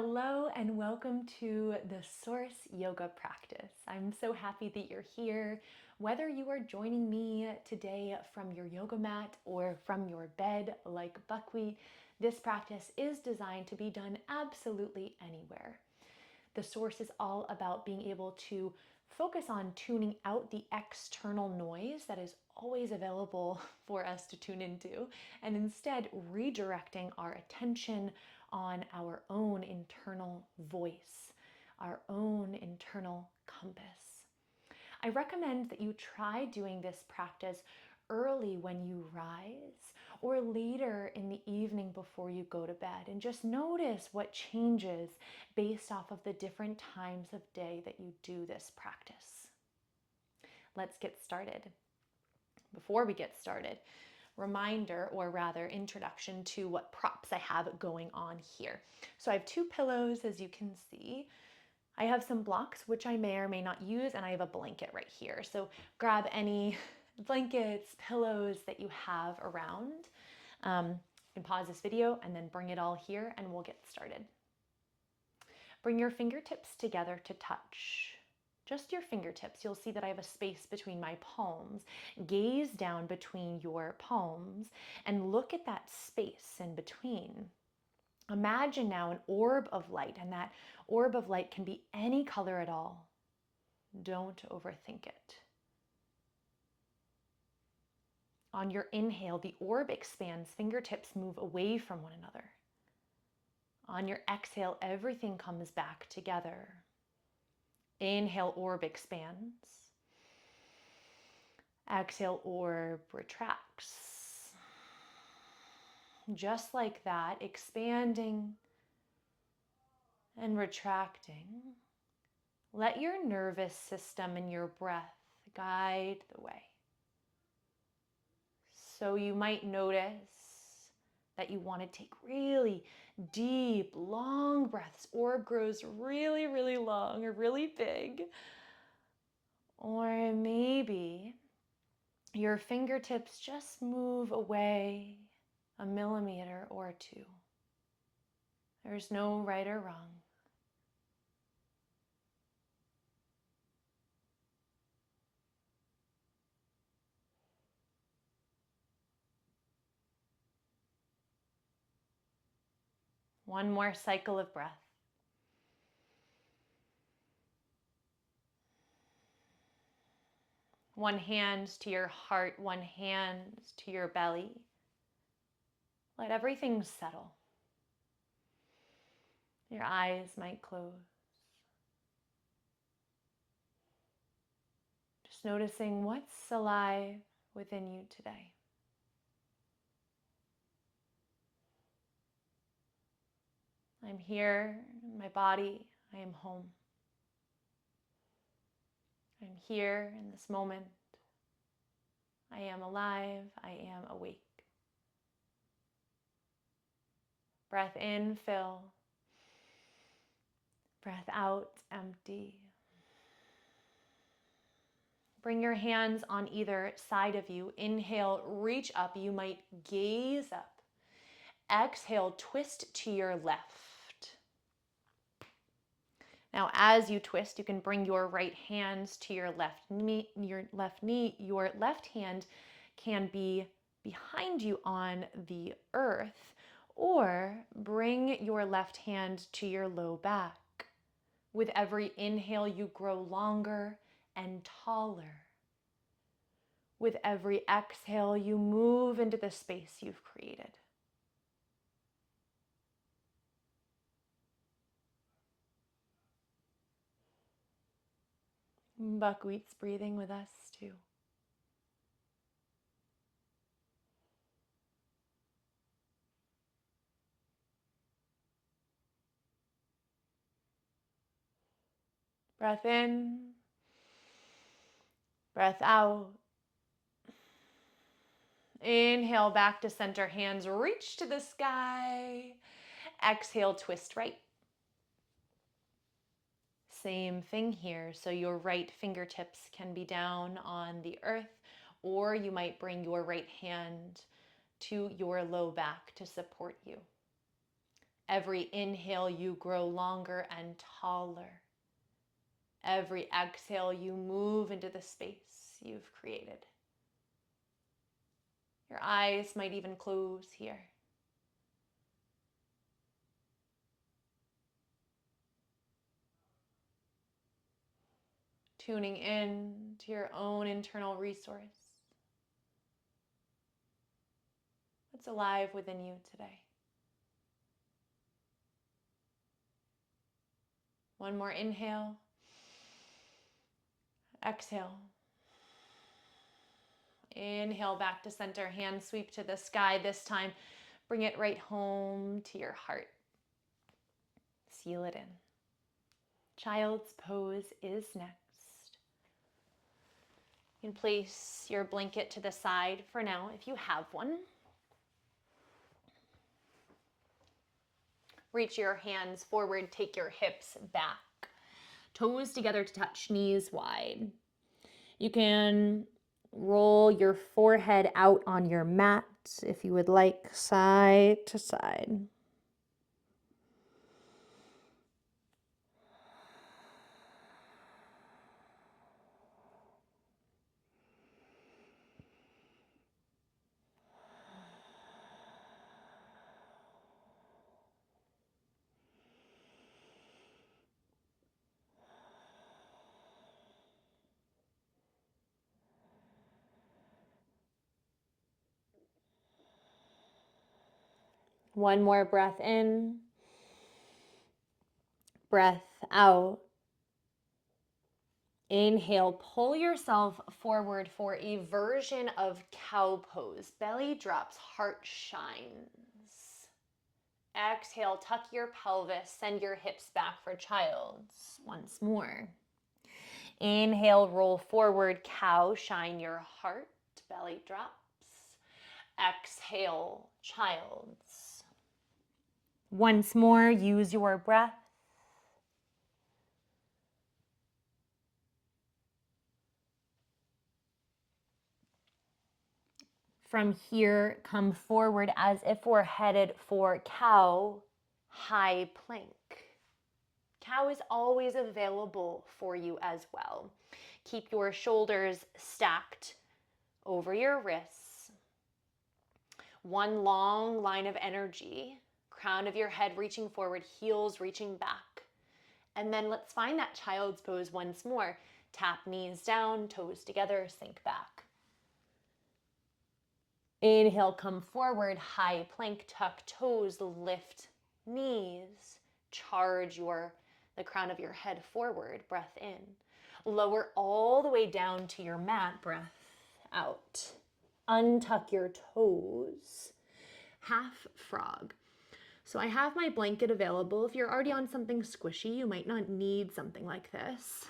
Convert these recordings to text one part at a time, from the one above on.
Hello and welcome to the Source Yoga practice. I'm so happy that you're here. Whether you are joining me today from your yoga mat or from your bed like buckwheat, this practice is designed to be done absolutely anywhere. The Source is all about being able to focus on tuning out the external noise that is always available for us to tune into, and instead redirecting our attention on our own internal voice, our own internal compass. I recommend that you try doing this practice early when you rise or later in the evening before you go to bed, and just notice what changes based off of the different times of day that you do this practice. Let's get started. Before we get started, reminder, or rather introduction to what props I have going on here. So I have two pillows, as you can see. I have some blocks, which I may or may not use, and I have a blanket right here. So grab any blankets, pillows that you have around. You can pause this video and then bring it all here and we'll get started. Bring your fingertips together to touch. Just your fingertips. You'll see that I have a space between my palms. Gaze down between your palms and look at that space in between. Imagine now an orb of light, and that orb of light can be any color at all. Don't overthink it. On your inhale, the orb expands, fingertips move away from one another. On your exhale, everything comes back together. Inhale, orb expands. Exhale, orb retracts. Just like that, expanding and retracting. Let your nervous system and your breath guide the way. So you might notice that you want to take really deep, long breaths. Orb grows really, really long or really big. Or maybe your fingertips just move away a millimeter or two. There's no right or wrong. One more cycle of breath. One hand to your heart, one hand to your belly. Let everything settle. Your eyes might close. Just noticing what's alive within you today. I'm here in my body. I am home. I'm here in this moment. I am alive. I am awake. Breath in, fill. Breath out, empty. Bring your hands on either side of you. Inhale, reach up. You might gaze up. Exhale, twist to your left. Now, as you twist, you can bring your right hands to your left knee. Your left hand can be behind you on the earth, or bring your left hand to your low back. With every inhale, you grow longer and taller. With every exhale, you move into the space you've created. Buckwheat's breathing with us too. Breath in, breath out. Inhale back to center, hands reach to the sky. Exhale, twist right. Same thing here. So your right fingertips can be down on the earth, or you might bring your right hand to your low back to support you. Every inhale, you grow longer and taller. Every exhale, you move into the space you've created. Your eyes might even close here. Tuning in to your own internal resource. What's alive within you today? One more inhale. Exhale. Inhale back to center, hand sweep to the sky. This time, bring it right home to your heart. Seal it in. Child's pose is next. You can place your blanket to the side for now if you have one. Reach your hands forward, take your hips back. Toes together to touch, knees wide. You can roll your forehead out on your mat if you would like, side to side. One more breath in, breath out. Inhale, pull yourself forward for a version of cow pose. Belly drops, heart shines. Exhale, tuck your pelvis, send your hips back for child's. Once more. Inhale, roll forward, cow, shine your heart, belly drops. Exhale, child's. Once more, use your breath. From here, come forward as if we're headed for cow, high plank. Cow is always available for you as well. Keep your shoulders stacked over your wrists. One long line of energy, crown of your head reaching forward, heels reaching back. And then let's find that child's pose once more. Tap knees down, toes together, sink back. Inhale, come forward, high plank, tuck toes, lift knees. Charge the crown of your head forward, breath in. Lower all the way down to your mat, breath out. Untuck your toes. Half frog. So I have my blanket available. If you're already on something squishy, you might not need something like this.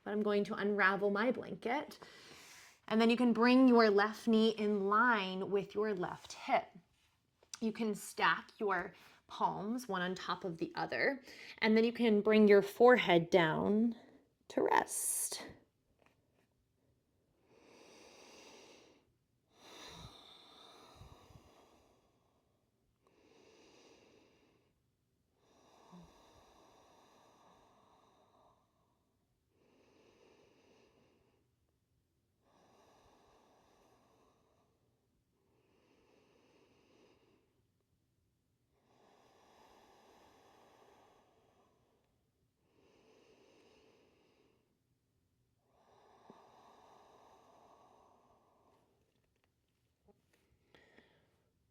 But I'm going to unravel my blanket. And then you can bring your left knee in line with your left hip. You can stack your palms one on top of the other. And then you can bring your forehead down to rest.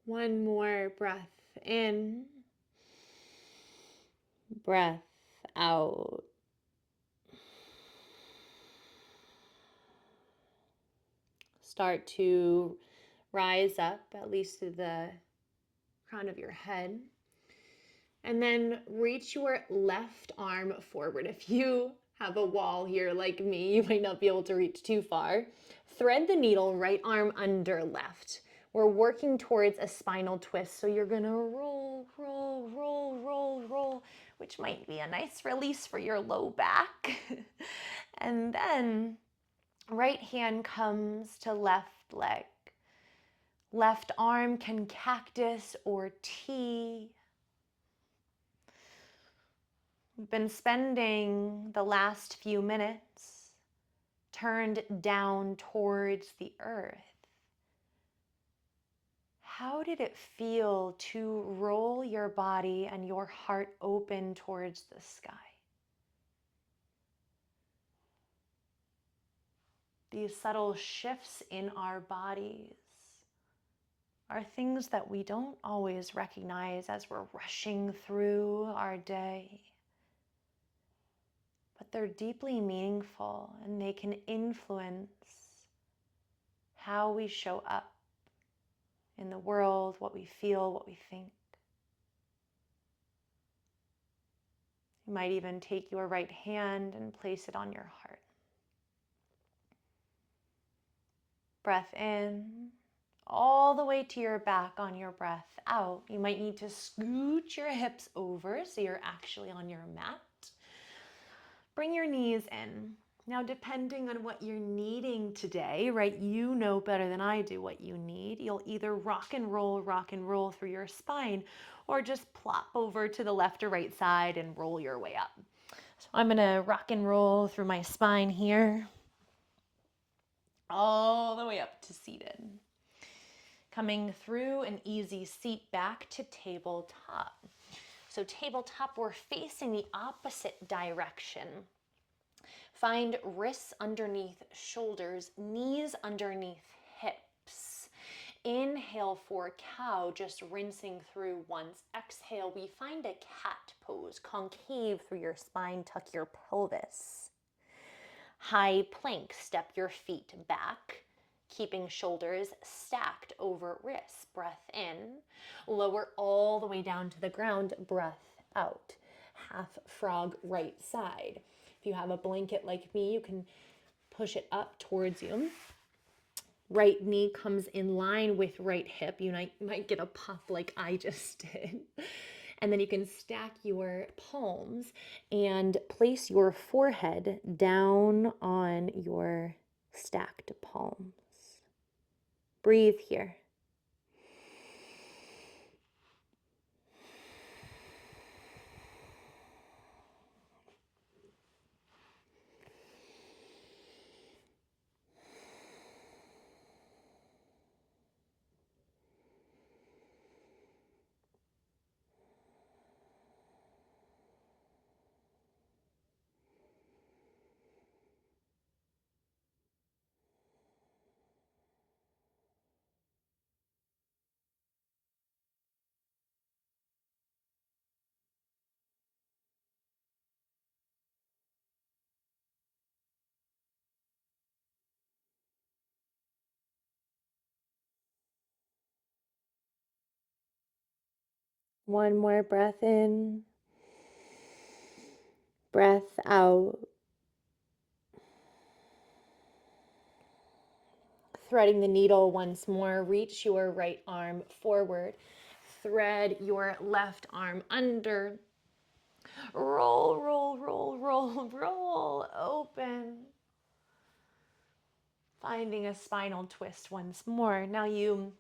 One more breath in, breath out. Start to rise up, at least to the crown of your head. And then reach your left arm forward. If you have a wall here like me, you might not be able to reach too far. Thread the needle, right arm under left. We're working towards a spinal twist, so you're gonna roll, roll, roll, roll, roll, which might be a nice release for your low back. And then right hand comes to left leg. Left arm can cactus or T. We've been spending the last few minutes turned down towards the earth. How did it feel to roll your body and your heart open towards the sky? These subtle shifts in our bodies are things that we don't always recognize as we're rushing through our day. But they're deeply meaningful, and they can influence how we show up in the world, what we feel, what we think. You might even take your right hand and place it on your heart. Breath in, all the way to your back on your breath out. You might need to scoot your hips over so you're actually on your mat. Bring your knees in. Now, depending on what you're needing today, right, you know better than I do what you need. You'll either rock and roll through your spine, or just plop over to the left or right side and roll your way up. So I'm gonna rock and roll through my spine here, all the way up to seated. Coming through an easy seat back to tabletop. So tabletop, we're facing the opposite direction. Find wrists underneath shoulders, knees underneath hips. Inhale for cow, just rinsing through once. Exhale, we find a cat pose, concave through your spine, tuck your pelvis. High plank, step your feet back, keeping shoulders stacked over wrists. Breath in, lower all the way down to the ground, breath out. Half frog right side. If you have a blanket like me, you can push it up towards you. Right knee comes in line with right hip. You might get a pop like I just did. And then you can stack your palms and place your forehead down on your stacked palms. Breathe here. One more breath in, breath out. Threading the needle once more, reach your right arm forward. Thread your left arm under. Roll, roll, roll, roll, roll, open. Finding a spinal twist once more. Now you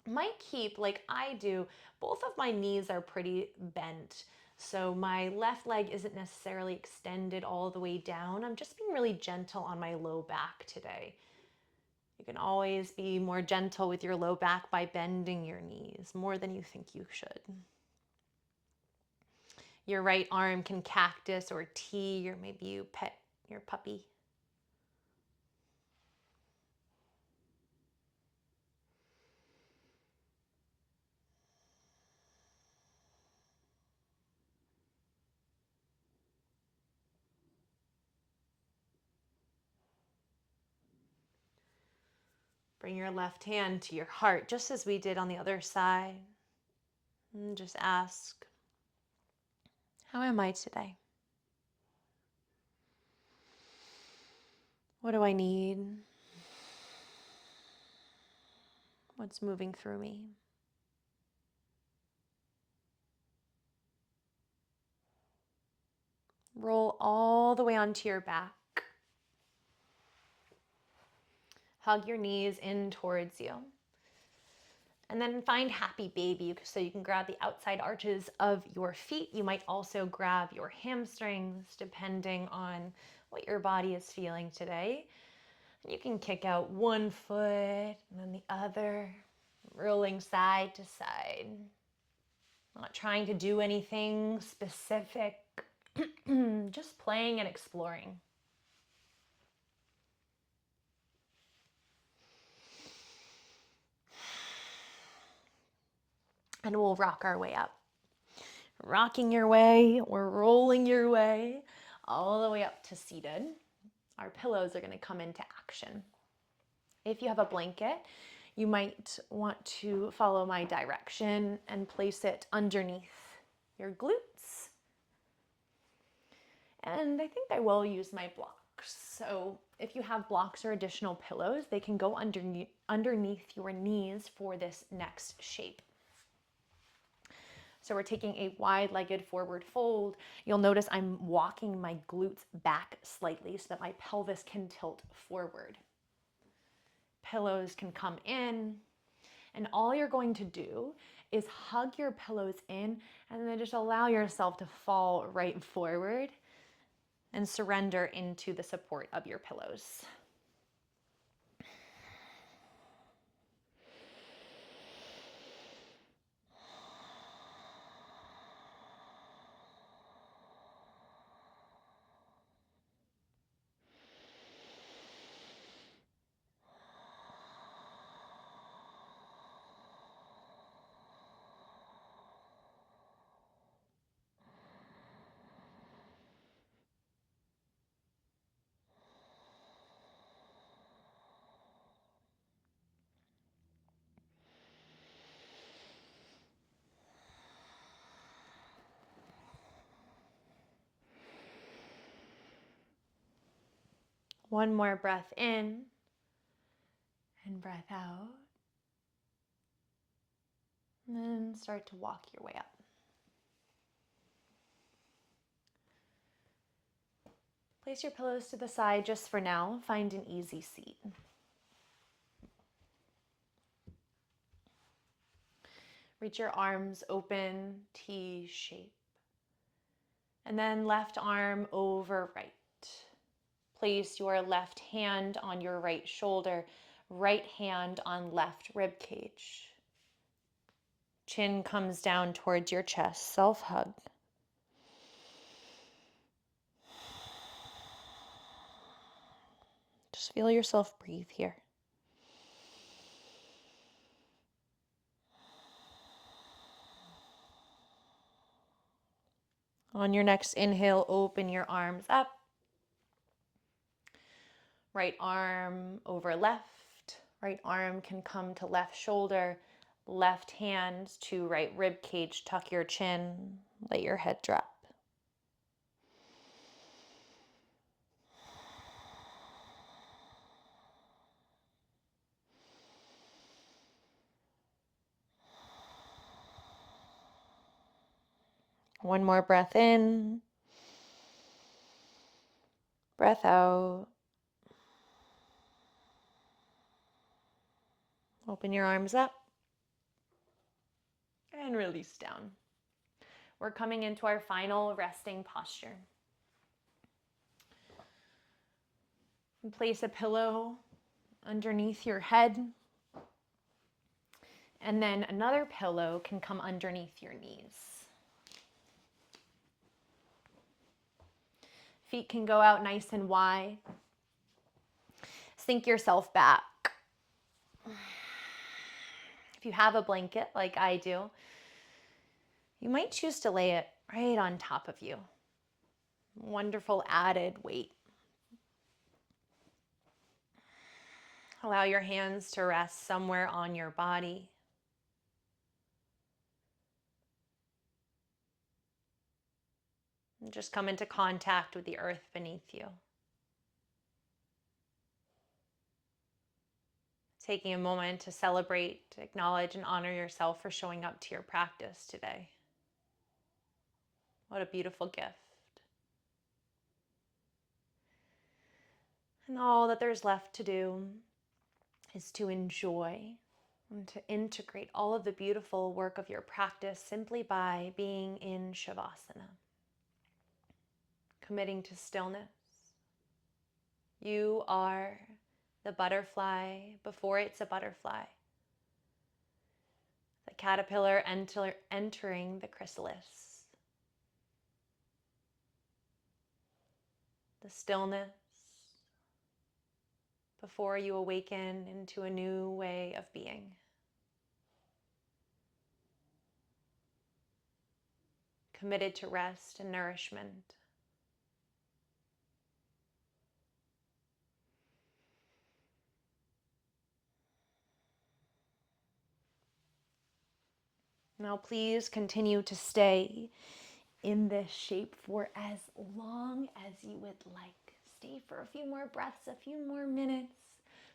might keep, like I do, both of my knees are pretty bent. So my left leg isn't necessarily extended all the way down. I'm just being really gentle on my low back today. You can always be more gentle with your low back by bending your knees more than you think you should. Your right arm can cactus or tee, or maybe you pet your puppy. Bring your left hand to your heart, just as we did on the other side. And just ask, how am I today? What do I need? What's moving through me? Roll all the way onto your back. Hug your knees in towards you. And then find happy baby. So you can grab the outside arches of your feet. You might also grab your hamstrings depending on what your body is feeling today. And you can kick out one foot and then the other, rolling side to side. Not trying to do anything specific, just playing and exploring. And we'll rock our way up. Rocking your way or rolling your way all the way up to seated. Our pillows are going to come into action. If you have a blanket, you might want to follow my direction and place it underneath your glutes. And I think I will use my blocks. So if you have blocks or additional pillows, they can go underneath your knees for this next shape. So we're taking a wide-legged forward fold. You'll notice I'm walking my glutes back slightly so that my pelvis can tilt forward. Pillows can come in, and all you're going to do is hug your pillows in and then just allow yourself to fall right forward and surrender into the support of your pillows. One more breath in and breath out. And then start to walk your way up. Place your pillows to the side just for now. Find an easy seat. Reach your arms open, T shape. And then left arm over right. Place your left hand on your right shoulder, right hand on left rib cage. Chin comes down towards your chest, self-hug. Just feel yourself breathe here. On your next inhale, open your arms up. Right arm over left. Right arm can come to left shoulder. Left hand to right rib cage. Tuck your chin. Let your head drop. One more breath in. Breath out. Open your arms up. And release down. We're coming into our final resting posture. Place a pillow underneath your head. And then another pillow can come underneath your knees. Feet can go out nice and wide. Sink yourself back. If you have a blanket like I do, you might choose to lay it right on top of you. Wonderful added weight. Allow your hands to rest somewhere on your body. And just come into contact with the earth beneath you. Taking a moment to celebrate, to acknowledge, and honor yourself for showing up to your practice today. What a beautiful gift. And all that there's left to do is to enjoy And to integrate all of the beautiful work of your practice simply by being in Shavasana, committing to stillness. You are the butterfly before it's a butterfly, the caterpillar entering the chrysalis, the stillness before you awaken into a new way of being. Committed to rest and nourishment. Now please continue to stay in this shape for as long as you would like. Stay for a few more breaths, a few more minutes,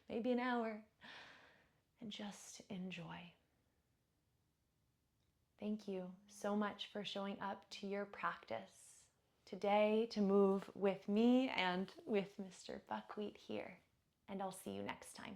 maybe an hour, and just enjoy. Thank you so much for showing up to your practice today to move with me and with Mr. Buckwheat here. And I'll see you next time.